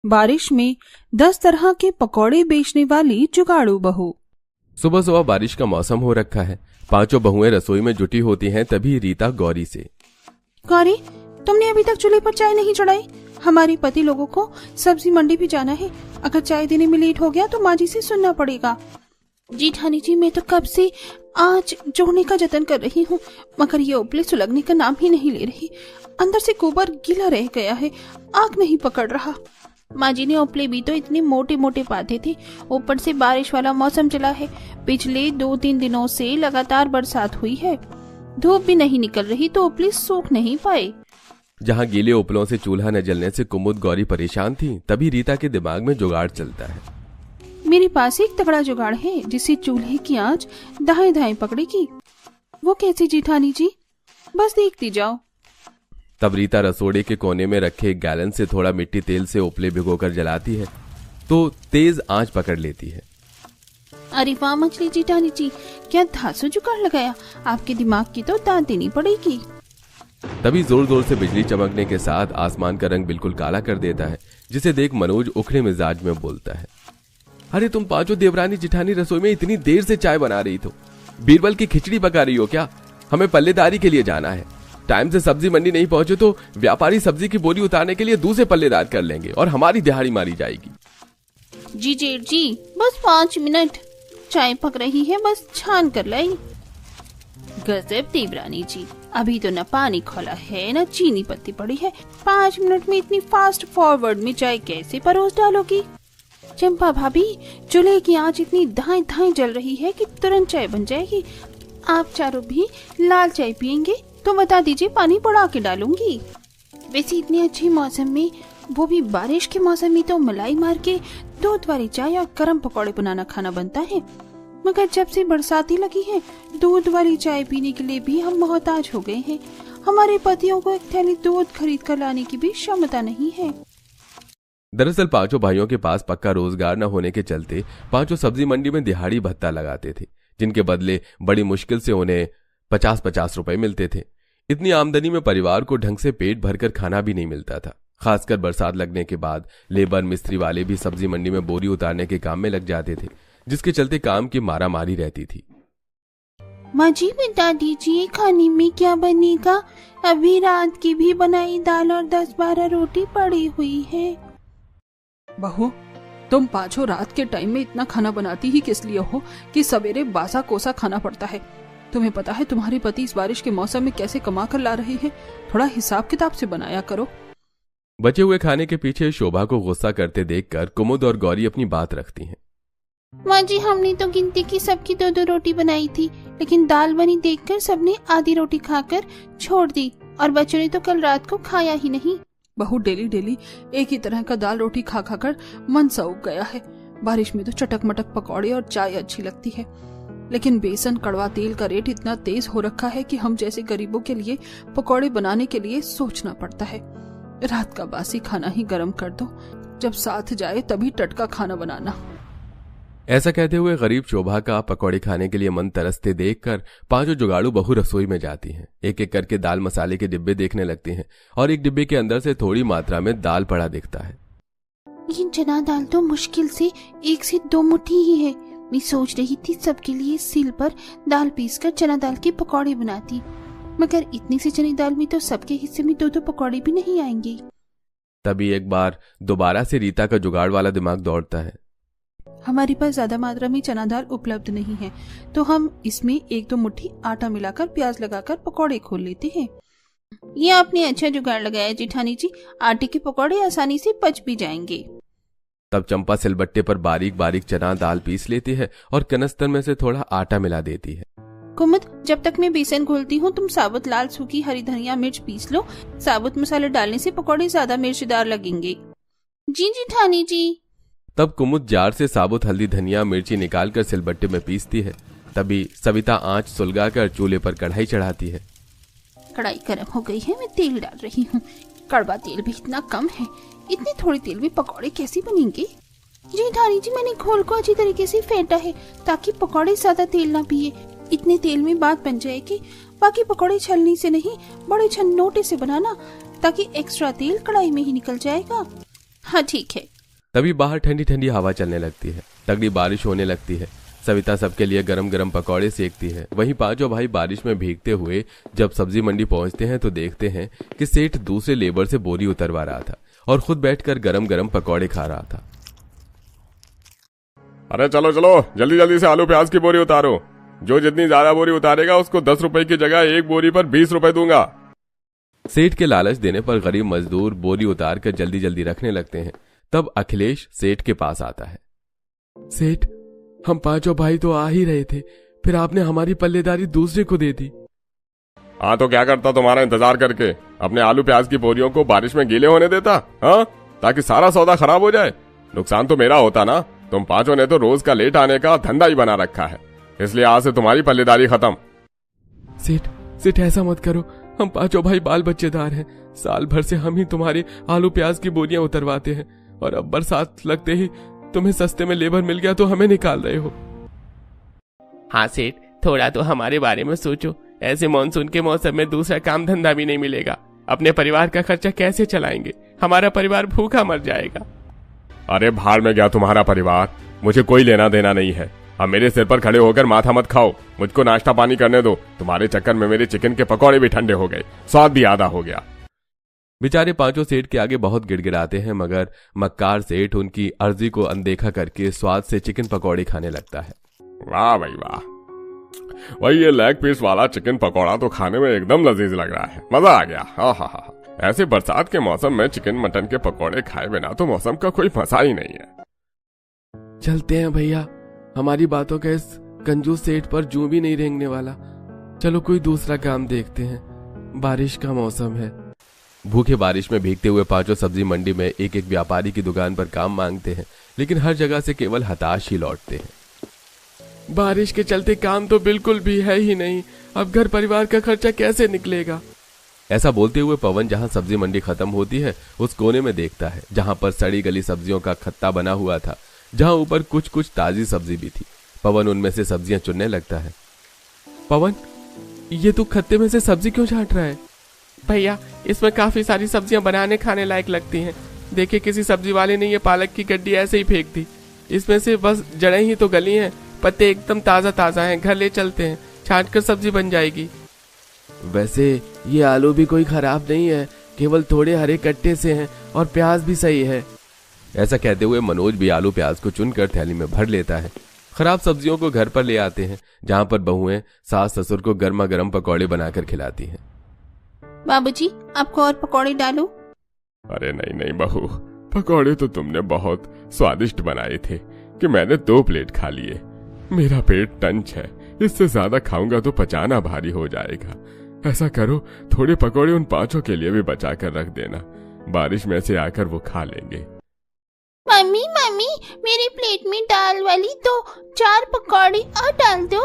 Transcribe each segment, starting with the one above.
बारिश में 10 तरह के पकौड़े बेचने वाली जुगाड़ू बहू। सुबह सुबह बारिश का मौसम हो रखा है। पांचों बहुएं रसोई में जुटी होती हैं। तभी रीता गौरी से, गौरी, तुमने अभी तक चूल्हे पर चाय नहीं चढ़ाई? हमारे पति लोगों को सब्जी मंडी भी जाना है। अगर चाय देने में लेट हो गया तो माँ जी से सुनना पड़ेगा। जी ठानी जी, मैं तो कब से आज जोड़ने का जतन कर रही हूँ, मगर ये उपले सुलगने का नाम ही नहीं ले रही। अंदर से गोबर गीला रह गया है, आग नहीं पकड़ रहा। माँ जी ने उपले भी तो इतने मोटे मोटे पाते थे, ऊपर से बारिश वाला मौसम चला है। पिछले 2-3 दिनों से लगातार बरसात हुई है, धूप भी नहीं निकल रही तो उपले सूख नहीं पाए। जहाँ गीले उपलों से चूल्हा न जलने से कुमुद गौरी परेशान थी, तभी रीता के दिमाग में जुगाड़ चलता है। मेरे पास एक तगड़ा जुगाड़ है जिससे चूल्हे की आंच दाएं दाएं पकड़ेगी। वो कैसे जेठानी जी? बस देखती जाओ। तब रीता रसोड़े के कोने में रखे एक गैलन से थोड़ा मिट्टी तेल से उपले भिगोकर जलाती है तो तेज आंच पकड़ लेती है। अरे वाह मछली जेठानी जी, क्या धांसू जुगाड़ लगाया! आपके दिमाग की तो दाद देनी पड़ेगी। तभी जोर जोर से बिजली चमकने के साथ आसमान का रंग बिल्कुल काला कर देता है, जिसे देख मनोज उखड़े मिजाज में बोलता है, अरे तुम पांचों देवरानी जिठानी रसोई में इतनी देर से चाय बना रही थी, बीरबल की खिचड़ी पका रही हो क्या? हमें पल्लेदारी के लिए जाना है। टाइम से सब्जी मंडी नहीं पहुंचे तो व्यापारी सब्जी की बोरी उतारने के लिए दूसरे पल्लेदार कर लेंगे और हमारी दिहाड़ी मारी जाएगी। जी जेठ जी, बस 5 मिनट, चाय पक रही है, बस छान कर लाई। गजब देवरानी जी, अभी तो न पानी खोला है न चीनी पत्ती पड़ी है। 5 मिनट में इतनी फास्ट फॉरवर्ड में चाय कैसे परोस डालोगी? चंपा भाभी, चूल्हे की आंच इतनी दाएं दाएं जल रही है कि तुरंत चाय बन जाएगी। आप चारों भी लाल चाय पियेंगे तो बता दीजिए, पानी बढ़ा के डालूंगी। वैसे इतने अच्छे मौसम में, वो भी बारिश के मौसम में, तो मलाई मार के दूध वाली चाय और गरम पकौड़े बनाना खाना बनता है। मगर जब से बरसाती लगी है, दूध वाली चाय पीने के लिए भी हम मोहताज हो गए हैं। हमारे पतियों को एक थैली दूध खरीद कर लाने की भी क्षमता नहीं है। दरअसल पांचों भाइयों के पास पक्का रोजगार न होने के चलते पांचों सब्जी मंडी में दिहाड़ी भत्ता लगाते थे, जिनके बदले बड़ी मुश्किल से उन्हें 50-50 रुपए मिलते थे। इतनी आमदनी में परिवार को ढंग से पेट भरकर खाना भी नहीं मिलता था। खासकर बरसात लगने के बाद लेबर मिस्त्री वाले भी सब्जी मंडी में बोरी उतारने के काम में लग जाते थे, जिसके चलते काम की मारामारी रहती थी। माँ जी, बता दीजिए खाने में क्या बनेगा? अभी रात की भी बनाई दाल और 10-12 रोटी पड़ी हुई है। बहू, तुम पांचों रात के टाइम में इतना खाना बनाती ही किस लिए हो कि सवेरे बासा कोसा खाना पड़ता है? तुम्हें पता है तुम्हारे पति इस बारिश के मौसम में कैसे कमा कर ला रहे हैं? थोड़ा हिसाब किताब से बनाया करो। बचे हुए खाने के पीछे शोभा को गुस्सा करते देखकर कुमुद और गौरी अपनी बात रखती हैं। माँ जी, हमने तो गिनती की सबकी 2-2 रोटी बनाई थी, लेकिन दाल बनी देखकर सबने आधी रोटी खाकर छोड़ दी और बच्चों ने तो कल रात को खाया ही नहीं। बहू, डेली डेली एक ही तरह का दाल रोटी खा खाकर मन सा उब गया है। बारिश में तो चटक मटक पकौड़े और चाय अच्छी लगती है, लेकिन बेसन कड़वा तेल का रेट इतना तेज हो रखा है कि हम जैसे गरीबों के लिए पकौड़े बनाने के लिए सोचना पड़ता है। रात का बासी खाना ही गर्म कर दो, जब साथ जाए तभी टटका खाना बनाना। ऐसा कहते हुए गरीब शोभा का पकौड़े खाने के लिए मन तरसते देखकर पांचों जुगाड़ू बहू रसोई में जाती हैं। एक एक करके दाल मसाले के डिब्बे देखने लगती हैं और एक डिब्बे के अंदर से थोड़ी मात्रा में दाल पड़ा दिखता है। ये चना दाल तो मुश्किल से 1 से 2 मुट्ठी ही है। मैं सोच रही थी सबके लिए सील पर दाल पीसकर चना दाल के पकौड़े बनाती, मगर इतनी सी चने दाल में तो सबके हिस्से में 2-2 पकौड़े भी नहीं आएंगे। तभी एक बार दोबारा से रीता का जुगाड़ वाला दिमाग दौड़ता है। हमारे पास ज्यादा मात्रा में चना दाल उपलब्ध नहीं है, तो हम इसमें 1-2 मुट्ठी आटा मिलाकर प्याज लगाकर पकौड़े खोल लेते हैं। ये आपने अच्छा जुगाड़ लगाया जेठानी जी, आटे के पकौड़े आसानी से पच भी जाएंगे। तब चंपा सिलबट्टे पर बारीक बारीक चना दाल पीस लेती है और कनस्तर में से थोड़ा आटा मिला देती है। कुमुद, जब तक मैं बेसन घोलती हूँ तुम साबुत लाल सूखी हरी धनिया मिर्च पीस लो। साबुत मसाले डालने से पकौड़े ज्यादा मिर्चीदार लगेंगे। जी जेठानी जी। तब कुमुद जार से साबुत हल्दी धनिया मिर्ची निकालकर सिलबट्टे में पीसती है। तभी सविता आंच सुलगाकर चूल्हे पर कढ़ाई चढ़ाती है। कढ़ाई गर्म हो गई है, मैं तेल डाल रही हूँ। कड़वा तेल भी इतना कम है, इतने थोड़े तेल में पकौड़े कैसे बनेंगे? जेठानी जी, मैंने घोल को अच्छी तरीके से फेंटा है ताकि पकौड़े ज्यादा तेल ना पिए। इतने तेल में बात बन जाएगी। बाकी पकौड़े छलनी से नहीं, बड़े छन्नोटे से बनाना ताकि एक्स्ट्रा तेल कढ़ाई में ही निकल जाएगा। हाँ ठीक है, तभी बाहर ठंडी ठंडी हवा चलने लगती है, तगड़ी बारिश होने लगती है। सविता सबके लिए गरम गरम पकौड़े सेकती है। वहीं पांचों भाई बारिश में भीगते हुए जब सब्जी मंडी पहुंचते हैं तो देखते हैं कि सेठ दूसरे लेबर से बोरी उतरवा रहा था और खुद बैठकर गरम गरम पकौड़े खा रहा था। अरे चलो चलो, जल्दी जल्दी से आलू प्याज की बोरी उतारो। जो जितनी ज्यादा बोरी उतारेगा उसको 10 रुपए की जगह एक बोरी पर 20 रुपए दूंगा। सेठ के लालच देने पर गरीब मजदूर बोरी उतार कर जल्दी जल्दी रखने लगते हैं। तब अखिलेश सेठ के पास आता है। सेठ, हम पांचों भाई तो आ ही रहे थे, फिर आपने हमारी पल्लेदारी दूसरे को दे दी। हाँ तो क्या करता तुम्हारा इंतजार करके, अपने आलू प्याज की बोरियों को बारिश में गीले होने देता? हाँ, ताकि सारा सौदा खराब हो जाए। नुकसान तो मेरा होता ना। तुम पांचों ने तो रोज का लेट आने का धंधा ही बना रखा है, इसलिए आज से तुम्हारी पल्लेदारी खत्म। सेठ ऐसा मत करो, हम पांचों भाई बाल बच्चेदार हैं। साल भर से हम ही तुम्हारे आलू प्याज की बोरियां उतरवाते हैं और अब बरसात लगते ही तुम्हें सस्ते में लेबर मिल गया तो हमें निकाल रहे हो। हाँ सेठ, थोड़ा तो हमारे बारे में सोचो। ऐसे मॉनसून के मौसम में दूसरा काम धंधा भी नहीं मिलेगा। अपने परिवार का खर्चा कैसे चलाएंगे? हमारा परिवार भूखा मर जाएगा। अरे भाड़ में गया तुम्हारा परिवार, मुझे कोई लेना देना नहीं है। अब मेरे सिर पर खड़े होकर माथा मत खाओ, मुझको नाश्ता पानी करने दो। तुम्हारे चक्कर में मेरे चिकन के पकौड़े भी ठंडे हो गए, स्वाद भी आधा हो गया। बेचारे पांचों सेठ के आगे बहुत गिड़गिड़ाते हैं, मगर मक्कार सेठ उनकी अर्जी को अनदेखा करके स्वाद से चिकन पकौड़े खाने लगता है। वाह भाई वाह, वही ये लेग पीस वाला चिकन पकौड़ा तो खाने में एकदम लजीज लग रहा है, मजा आ गया। हाँ हाँ हाँ, ऐसे बरसात के मौसम में चिकन मटन के पकौड़े खाए बिना तो मौसम का कोई मजा ही नहीं है। चलते हैं भैया, हमारी बातों का इस कंजूस सेठ पर जूं भी नहीं रेंगने वाला। चलो कोई दूसरा काम देखते हैं, बारिश का मौसम है। भूखे बारिश में भीगते हुए पांचों सब्जी मंडी में एक एक व्यापारी की दुकान पर काम मांगते हैं, लेकिन हर जगह से केवल हताश ही लौटते हैं। बारिश के चलते काम तो बिल्कुल भी है ही नहीं, अब घर परिवार का खर्चा कैसे निकलेगा? ऐसा बोलते हुए पवन जहां सब्जी मंडी खत्म होती है उस कोने में देखता है जहां पर सड़ी गली सब्जियों का खत्ता बना हुआ था, जहां ऊपर कुछ कुछ ताजी सब्जी भी थी। पवन उनमें से सब्जियां चुनने लगता है। पवन, ये तू खत्ते में से सब्जी क्यों छांट रहा है? भैया, इसमें काफी सारी सब्जियां बनाने खाने लायक लगती हैं। देखिए, किसी सब्जी वाले ने ये पालक की गड्डी ऐसे ही फेंक दी। इसमें से बस जड़ें ही तो गली हैं, पत्ते एकदम ताजा ताजा हैं। घर ले चलते हैं, छांट कर सब्जी बन जाएगी। वैसे ये आलू भी कोई खराब नहीं है, केवल थोड़े हरे कट्टे से हैं और प्याज भी सही है। ऐसा कहते हुए मनोज भी आलू प्याज को चुनकर थैली में भर लेता है। खराब सब्जियों को घर पर ले आते हैं, जहां पर बहुएं सास ससुर को गर्मा गर्म पकौड़े बनाकर खिलाती हैं। बाबूजी, आपको और पकौड़े डालूं? अरे नहीं नहीं बहू, पकौड़े तो तुमने बहुत स्वादिष्ट बनाए थे कि मैंने 2 प्लेट खा लिए। मेरा पेट टंच है, इससे ज्यादा खाऊंगा तो पचाना भारी हो जाएगा। ऐसा करो, थोड़े पकौड़े उन पांचों के लिए भी बचा कर रख देना, बारिश में से आकर वो खा लेंगे। मम्मी मम्मी, मेरी प्लेट में दाल वाली 2-4 पकौड़े और डाल दो।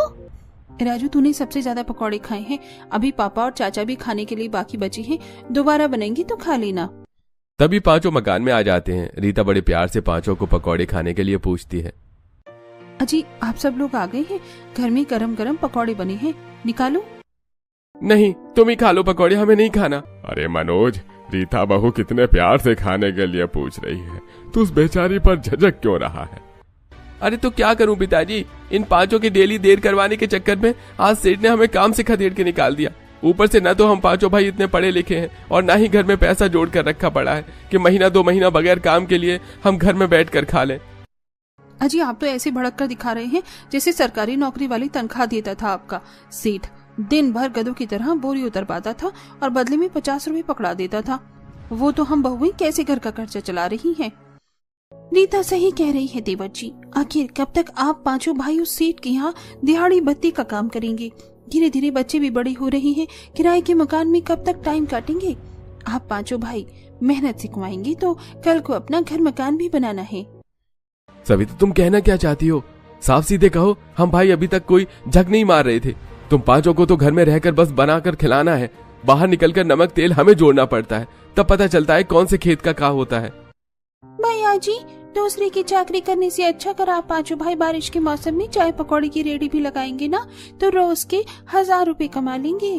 राजू, तूने सबसे ज्यादा पकौड़े खाए हैं, अभी पापा और चाचा भी खाने के लिए बाकी बचे हैं, दोबारा बनेंगी तो खा लेना। तभी पांचों मकान में आ जाते हैं। रीता बड़े प्यार से पांचों को पकौड़े खाने के लिए पूछती है। अजी, आप सब लोग आ गए हैं, घर में गरम गरम पकौड़े बने हैं, निकालो। नहीं, तुम ही खा लो पकौड़े, हमें नहीं खाना। अरे मनोज, रीता बहू कितने प्यार से खाने के लिए पूछ रही है, तू उस बेचारी पर झिझक क्यों रहा है? अरे तो क्या करूं पिताजी, इन पांचों की डेली देर करवाने के चक्कर में आज सेठ ने हमें काम से खदेड़ के निकाल दिया। ऊपर से न तो हम पांचों भाई इतने पढ़े लिखे हैं और ना ही घर में पैसा जोड़ कर रखा पड़ा है कि महीना 2 महीना बगैर काम के लिए हम घर में बैठ कर खा लें। अजी, आप तो ऐसे भड़क कर दिखा रहे हैं जैसे सरकारी नौकरी वाली तनख्वाह देता था आपका सेठ। दिन भर गधों की तरह बोरी उतर पाता था और बदले में 50 रुपए पकड़ा देता था। वो तो हम बहुएं कैसे घर का खर्चा चला रही हैं। रीता सही कह रही है देवर जी, आखिर कब तक आप पांचों भाई उस सेठ के यहाँ दिहाड़ी बत्ती का काम करेंगे? धीरे धीरे बच्चे भी बड़े हो रहे हैं, किराए के मकान में कब तक टाइम काटेंगे? आप पांचों भाई मेहनत से कमाएंगे तो कल को अपना घर मकान भी बनाना है। सविता, तुम कहना क्या चाहती हो? साफ सीधे कहो, हम भाई अभी तक कोई झक नहीं मार रहे थे। तुम पांचों को तो घर में रहकर बस बनाकर खिलाना है, बाहर निकलकर नमक तेल हमें जोड़ना पड़ता है, तब पता चलता है कौन से खेत का क्या होता है। भैया जी, दूसरे की चाकरी करने से अच्छा कर आप पांचों भाई बारिश के मौसम में चाय पकौड़े की रेडी भी लगाएंगे ना, तो रोज के 1000 रुपए कमा लेंगे।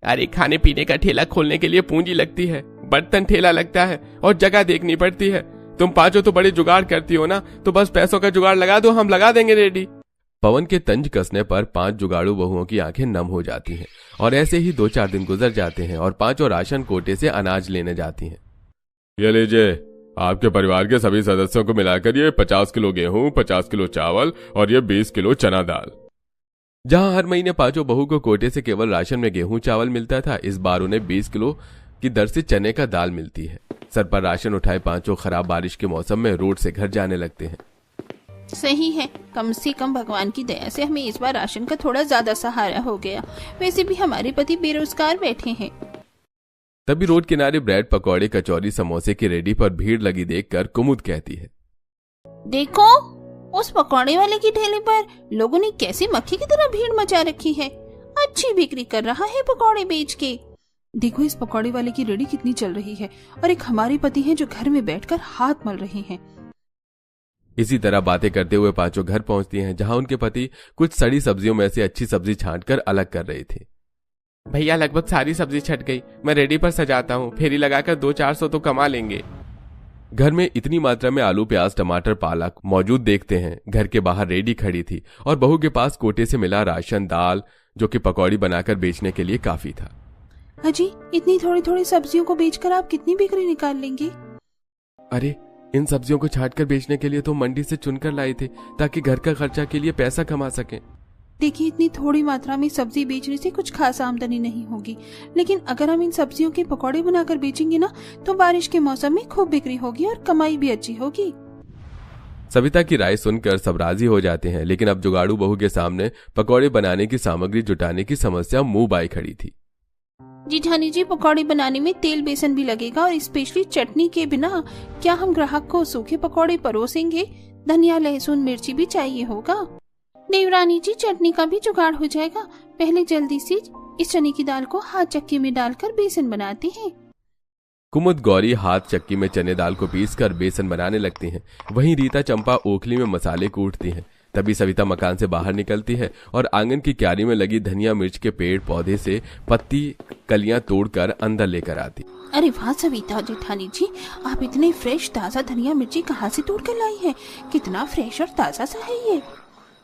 अरे, खाने पीने का ठेला खोलने के लिए पूंजी लगती है, बर्तन ठेला लगता है और जगह देखनी पड़ती है। तुम पांचों तो बड़ी जुगाड़ करती हो ना, तो बस पैसों का जुगाड़ लगा दो, हम लगा देंगे रेडी। पवन के तंज कसने पर 5 जुगाड़ू बहुओं की आंखें नम हो जाती हैं और ऐसे ही 2-4 दिन गुजर जाते हैं और 5 राशन कोटे से अनाज लेने जाती हैं। ये लीजिए, आपके परिवार के सभी सदस्यों को मिलाकर ये 50 किलो गेहूं, 50 किलो चावल और ये 20 किलो चना दाल। जहां हर महीने 5 बहू को कोटे से केवल राशन में गेहूं चावल मिलता था, इस बार उन्हें 20 किलो की दर से चने का दाल मिलती है। सर पर राशन उठाए 5 खराब बारिश के मौसम में रोड से घर जाने लगते हैं। सही है, कम से कम भगवान की दया से हमें इस बार राशन का थोड़ा ज्यादा सहारा हो गया। वैसे भी हमारे पति बेरोजगार बैठे हैं। तभी रोड किनारे ब्रेड पकौड़े कचौरी समोसे की रेडी पर भीड़ लगी देखकर कुमुद कहती है, देखो उस पकौड़े वाले की ठेले पर लोगों ने कैसी मक्खी की तरह भीड़ मचा रखी है। अच्छी बिक्री कर रहा है पकौड़े बेच के। देखो इस पकौड़े वाले की रेडी कितनी चल रही है और एक हमारे पति हैं जो घर में बैठकर हाथ मल रहे हैं। इसी तरह बातें करते हुए 5 घर पहुंचती हैं, जहां उनके पति कुछ सड़ी सब्जियों में से अच्छी सब्जी छांटकर अलग कर रहे थे। भैया लगभग सारी सब्जी छट गई, मैं रेडी पर सजाता हूँ, फेरी लगाकर 200-400 तो कमा लेंगे। घर में इतनी मात्रा में आलू, प्याज, टमाटर, पालक मौजूद देखते हैं। घर के बाहर रेडी खड़ी थी और बहू के पास कोटे से मिला राशन, दाल, जो कि पकौड़ी बनाकर बेचने के लिए काफी था। अजी, इतनी थोड़ी थोड़ी सब्जियों को बेचकर आप कितनी बिक्री निकाल लेंगे? अरे, इन सब्जियों को छांटकर बेचने के लिए तो मंडी से चुनकर लाए थे ताकि घर का खर्चा के लिए पैसा कमा सकें। देखिए, इतनी थोड़ी मात्रा में सब्जी बेचने से कुछ खास आमदनी नहीं होगी, लेकिन अगर हम इन सब्जियों के पकौड़े बनाकर बेचेंगे ना, तो बारिश के मौसम में खूब बिक्री होगी और कमाई भी अच्छी होगी। सविता की राय सुनकर सब राजी हो जाते हैं, लेकिन अब जुगाड़ू बहू के सामने पकौड़े बनाने की सामग्री जुटाने की समस्या मुंह बाई खड़ी थी। जेठानी जी, पकौड़े बनाने में तेल बेसन भी लगेगा और स्पेशली चटनी के बिना क्या हम ग्राहक को सूखे पकौड़े परोसेंगे? धनिया, लहसुन, मिर्ची भी चाहिए होगा। देवरानी जी, चटनी का भी जुगाड़ हो जाएगा। पहले जल्दी से इस चने की दाल को हाथ चक्की में डालकर बेसन बनाते हैं। कुमुद गौरी हाथ चक्की में चने दाल को पीसकर बेसन बनाने लगती हैं। वहीं रीता चंपा ओखली में मसाले कूटती हैं। तभी सविता मकान से बाहर निकलती है और आंगन की क्यारी में लगी धनिया मिर्च के पेड़ पौधे से पत्ती कलियां तोड़कर अंदर लेकर आती। अरे वाह सविता जेठानी जी, आप इतने फ्रेश ताजा धनिया मिर्ची कहाँ से तोड़ कर लाई है? कितना फ्रेश और ताजा सा है ये।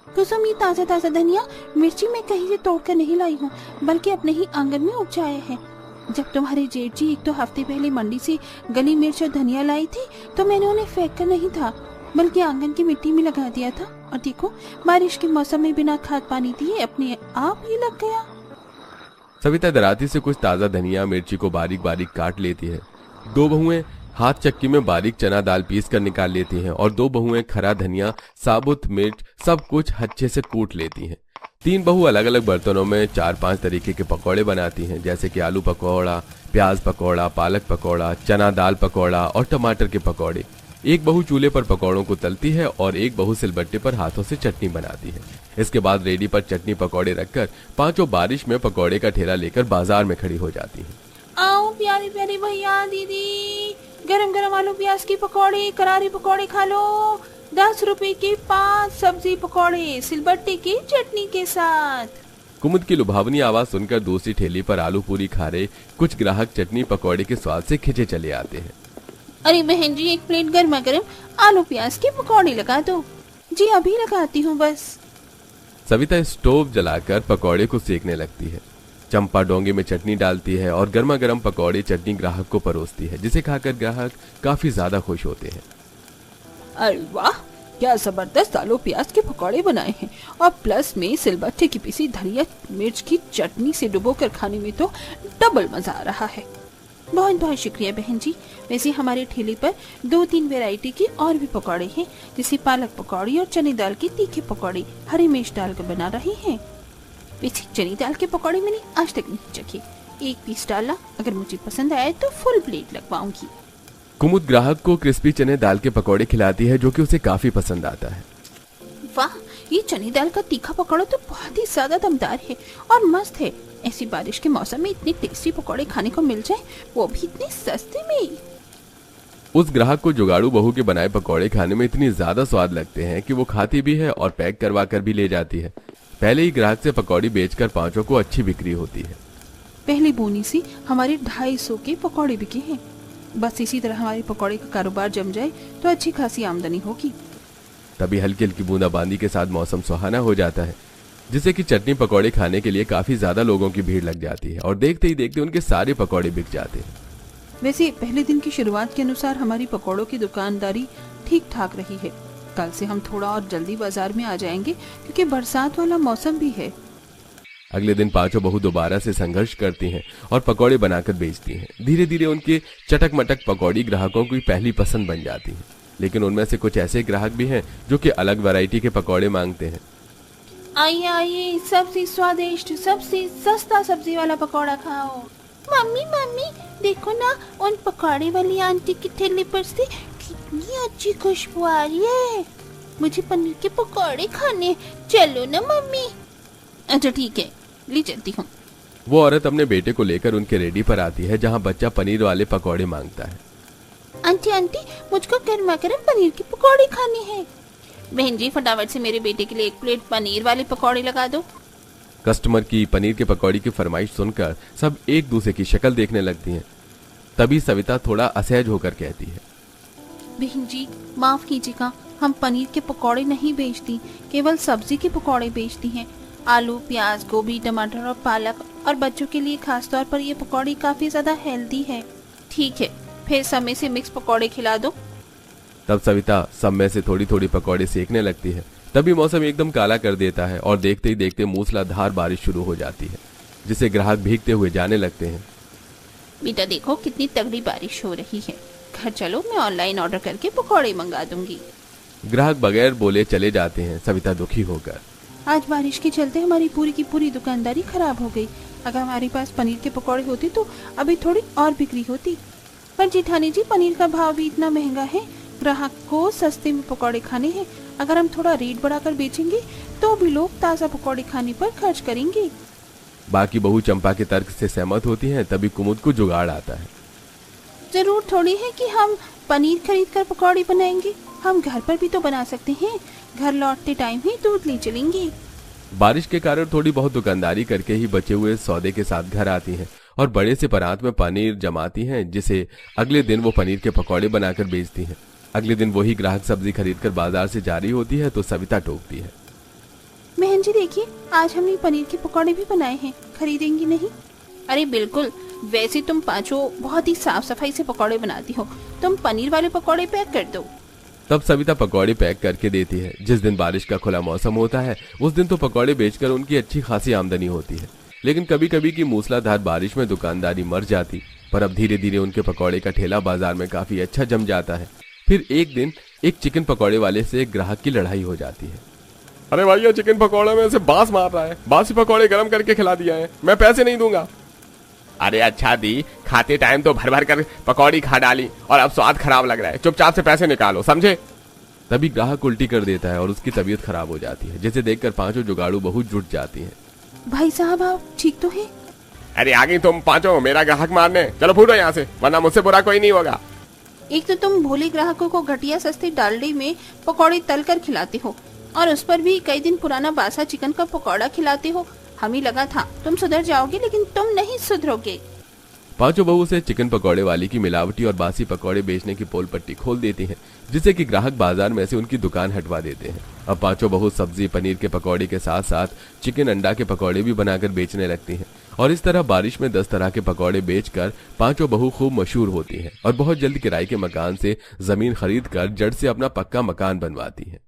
कसम, ये ताजा ताजा धनिया मिर्ची मैं कहीं से तोड़ कर नहीं लाई हूँ, बल्कि अपने ही आंगन में उपजाए हैं। जब तुम्हारे जेठ जी 1-2 हफ्ते पहले मंडी से गली मिर्च और धनिया लाई थी, तो मैंने उन्हें फेंक कर नहीं था, बल्कि आंगन की मिट्टी में लगा दिया था। और देखो, बारिश के मौसम में बिना खाद पानी दिए अपने आप ही लग गया। सविता दराती से कुछ ताजा धनिया मिर्ची को बारीक बारीक काट लेती है। 2 बहुएं हाथ चक्की में बारीक चना दाल पीस कर निकाल लेती हैं और 2 बहुएं खरा धनिया, साबुत मिर्च सब कुछ अच्छे से कूट लेती हैं। 3 बहू अलग अलग बर्तनों में 4-5 तरीके के पकौड़े बनाती हैं, जैसे कि आलू पकौड़ा, प्याज पकौड़ा, पालक पकौड़ा, चना दाल पकौड़ा और टमाटर के पकौड़े। एक बहू चूल्हे पर पकौड़ों को तलती है और एक बहू सिलबट्टे पर हाथों से चटनी बनाती है। इसके बाद रेडी पर चटनी पकौड़े रखकर 5 बारिश में पकौड़े का ठेला लेकर बाजार में खड़ी हो जाती हैं। आओ प्यारे प्यारे भैया दीदी, गरम गरम आलू प्याज की पकौड़े, करारे पकौड़े खा लो। 10 रुपए के 5 सब्जी पकौड़े सिलबट्टे की चटनी के साथ। कुमुद की लुभावनी आवाज सुनकर दूसरी ठेली पर आलू पूरी खा रहे कुछ ग्राहक चटनी पकौड़े के स्वाद से खिंचे चले आते हैं। अरे बहन जी, 1 प्लेट गर्मा गर्म आलू प्याज के पकौड़े लगा दो। जी अभी लगाती हूँ बस। सविता स्टोव जलाकर पकौड़े को सेकने लगती है। चंपा डोंगे में चटनी डालती है और गर्मा गर्म पकौड़े चटनी ग्राहक को परोसती है, जिसे खाकर ग्राहक काफी ज्यादा खुश होते हैं। अरे वाह, क्या जबरदस्त आलू प्याज के पकौड़े बनाए हैं, और प्लस में सिलबट्टे की पिसी धनिया मिर्च की चटनी से डुबोकर खाने में तो डबल मजा आ रहा है। बहुत बहुत शुक्रिया बहन जी। वैसे हमारे ठेले पर 2-3 वैरायटी के और भी पकौड़े हैं, जैसे पालक पकौड़ी और चने दाल के तीखे पकौड़े हरी मिर्च डालकर बना रहे हैं। वैसे चने दाल के पकौड़े मैंने आज तक नहीं चखे। 1 पीस डाला, अगर मुझे पसंद आए तो फुल प्लेट लगवाऊंगी। कुमुद ग्राहक को क्रिस्पी चने दाल के पकौड़े खिलाती है, जो कि उसे काफी पसंद आता है। वाह, ये चने दाल का तीखा पकौड़ा तो बहुत ही ज्यादा दमदार है और मस्त है। ऐसी बारिश के मौसम में इतने टेस्टी पकौड़े खाने को मिल जाए, वो भी इतने सस्ते में। उस ग्राहक को जुगाड़ू बहू के बनाए पकौड़े खाने में इतनी ज्यादा स्वाद लगते हैं कि वो खाती भी है और पैक करवा कर भी ले जाती है। पहले ही ग्राहक से पकौड़ी बेचकर 5 को अच्छी बिक्री होती है। पहली बोनी से हमारे 250 के पकौड़े बिके हैं। बस इसी तरह हमारी पकौड़े का कारोबार जम जाए तो अच्छी खासी आमदनी होगी। तभी हल्की हल्की बूंदाबांदी के साथ मौसम सुहाना हो जाता है, जिससे कि चटनी पकौड़े खाने के लिए काफी ज्यादा लोगों की भीड़ लग जाती है और देखते ही देखते उनके सारे पकौड़े बिक जाते हैं। वैसे पहले दिन की शुरुआत के अनुसार हमारी पकौड़ों की दुकानदारी ठीक ठाक रही है। कल से हम थोड़ा और जल्दी बाजार में आ जाएंगे क्योंकि बरसात वाला मौसम भी है। अगले दिन पांचों बहू दोबारा से संघर्ष करती हैं और पकौड़े बनाकर बेचती हैं। धीरे धीरे उनके चटक मटक पकौड़ी ग्राहकों की पहली पसंद बन जाती है, लेकिन उनमें से कुछ ऐसे ग्राहक भी हैं जो कि अलग वैरायटी के पकौड़े मांगते हैं। आइए आइए, सबसे स्वादिष्ट सबसे सस्ता सब्जी वाला पकौड़ा खाओ। मम्मी मम्मी देखो ना, उन पकौड़े वाली आंटी की ठेले पर से कितनी अच्छी खुशबू आ रही है। मुझे पनीर के पकौड़े खाने, चलो ना मम्मी। अच्छा ठीक है, ले चलती हूँ। वो औरत अपने बेटे को लेकर उनके रेडी पर आती है, जहाँ बच्चा पनीर वाले पकौड़े मांगता है। आंटी आंटी, मुझको गर्मा गर्म पनीर के पकौड़े खाने हैं। बहन जी फटाफट से मेरे बेटे के लिए 1 प्लेट पनीर वाले पकौड़े लगा दो। कस्टमर की पनीर के पकौड़ी की फरमाइश सुनकर सब एक दूसरे की शक्ल देखने लगती हैं। तभी सविता थोड़ा असहज होकर कहती है, बहन जी माफ कीजिएगा, हम पनीर के पकौड़े नहीं बेचती, केवल सब्जी के पकौड़े बेचती हैं। आलू, प्याज, गोभी, टमाटर और पालक, और बच्चों के लिए खास तौर पर ये पकौड़ी काफी ज्यादा हेल्दी है। ठीक है, फिर समय से मिक्स पकौड़े खिला दो। तब सविता सब में से थोड़ी थोड़ी पकौड़े सेकने लगती है। तभी मौसम एकदम काला कर देता है और देखते ही देखते मूसलाधार बारिश शुरू हो जाती है, जिसे ग्राहक भीगते हुए जाने लगते हैं। बेटा देखो कितनी तगड़ी बारिश हो रही है, घर चलो, मैं ऑनलाइन ऑर्डर करके पकौड़े मंगा दूंगी। ग्राहक बगैर बोले चले जाते हैं। सविता दुखी होकर, आज बारिश के चलते हमारी पूरी की पूरी दुकानदारी खराब हो गई। अगर हमारे पास पनीर के पकौड़े होते तो अभी थोड़ी और बिक्री होती। पर जेठानी जी, पनीर का भाव भी इतना महंगा है, ग्राहक को सस्ते में पकौड़े खाने हैं। अगर हम थोड़ा रेट बढ़ाकर बेचेंगे तो भी लोग ताज़ा पकौड़े खाने पर खर्च करेंगे। बाकी बहू चंपा के तर्क से सहमत होती हैं। तभी कुमुद को जुगाड़ आता है। जरूर थोड़ी है कि हम पनीर खरीद कर पकौड़ी बनाएंगे, हम घर पर भी तो बना सकते हैं। घर लौटते टाइम ही दूध ले चलेंगे। बारिश के कारण थोड़ी बहुत दुकानदारी करके ही बचे हुए सौदे के साथ घर आती हैं और बड़े से परात में पनीर जमाती हैं, जिसे अगले दिन वो पनीर के पकौड़े बनाकर बेचती हैं। अगले दिन वही ग्राहक सब्जी खरीदकर बाजार से जा रही होती है तो सविता टोकती है, बहन जी देखिए, आज हमने पनीर के पकौड़े भी बनाए हैं, खरीदेंगी नहीं? अरे बिल्कुल, वैसे तुम पांचों बहुत ही साफ सफाई से पकौड़े बनाती हो, तुम पनीर वाले पकौड़े पैक कर दो। तब सविता पकौड़े पैक करके देती है। जिस दिन बारिश का खुला मौसम होता है उस दिन तो पकौड़े बेचकर उनकी अच्छी खासी आमदनी होती है, लेकिन कभी कभी की मूसलाधार बारिश में दुकानदारी मर जाती। पर अब धीरे धीरे उनके पकौड़े का ठेला बाजार में काफी अच्छा जम जाता है। फिर एक दिन एक चिकन पकौड़े वाले से एक ग्राहक की लड़ाई हो जाती है। अरे भैया, चिकन पकौड़े में से बांस मार रहा है, बासी पकौड़े गरम करके खिला दिया है, मैं पैसे नहीं दूंगा। अरे अच्छा दी, खाते टाइम तो भर भर कर पकौड़ी खा डाली और अब स्वाद खराब लग रहा है, चुपचाप से पैसे निकालो, समझे? तभी ग्राहक उल्टी कर देता है और उसकी तबीयत खराब हो जाती है, जिसे देखकर पांचों जुगाड़ू बहुत जुट जाती हैं। भाई साहब आप ठीक तो है? अरे आ गई तुम पांचों मेरा ग्राहक मारने, चलो फूटो यहाँ से, वरना मुझसे बुरा कोई नहीं होगा। एक तो तुम भोले ग्राहकों को घटिया सस्ते डालडे में पकौड़े तल कर खिलाते हो और उस पर भी कई दिन पुराना बासा चिकन का पकौड़ा खिलाते हो। हमें लगा था तुम सुधर जाओगे, लेकिन तुम नहीं सुधरोगे। पांचों बहू से चिकन पकौड़े वाली की मिलावटी और बासी पकौड़े बेचने की पोल पट्टी खोल देती हैं, जिससे कि ग्राहक बाजार में से उनकी दुकान हटवा देते हैं। अब पांचों बहू सब्जी पनीर के पकौड़े के साथ साथ चिकन अंडा के पकौड़े भी बनाकर बेचने लगती हैं और इस तरह बारिश में 10 तरह के पकौड़े बेचकर पांचों बहू खूब मशहूर होती हैं और बहुत जल्दी किराए के मकान से जमीन खरीद कर जड़ से अपना पक्का मकान बनवाती हैं।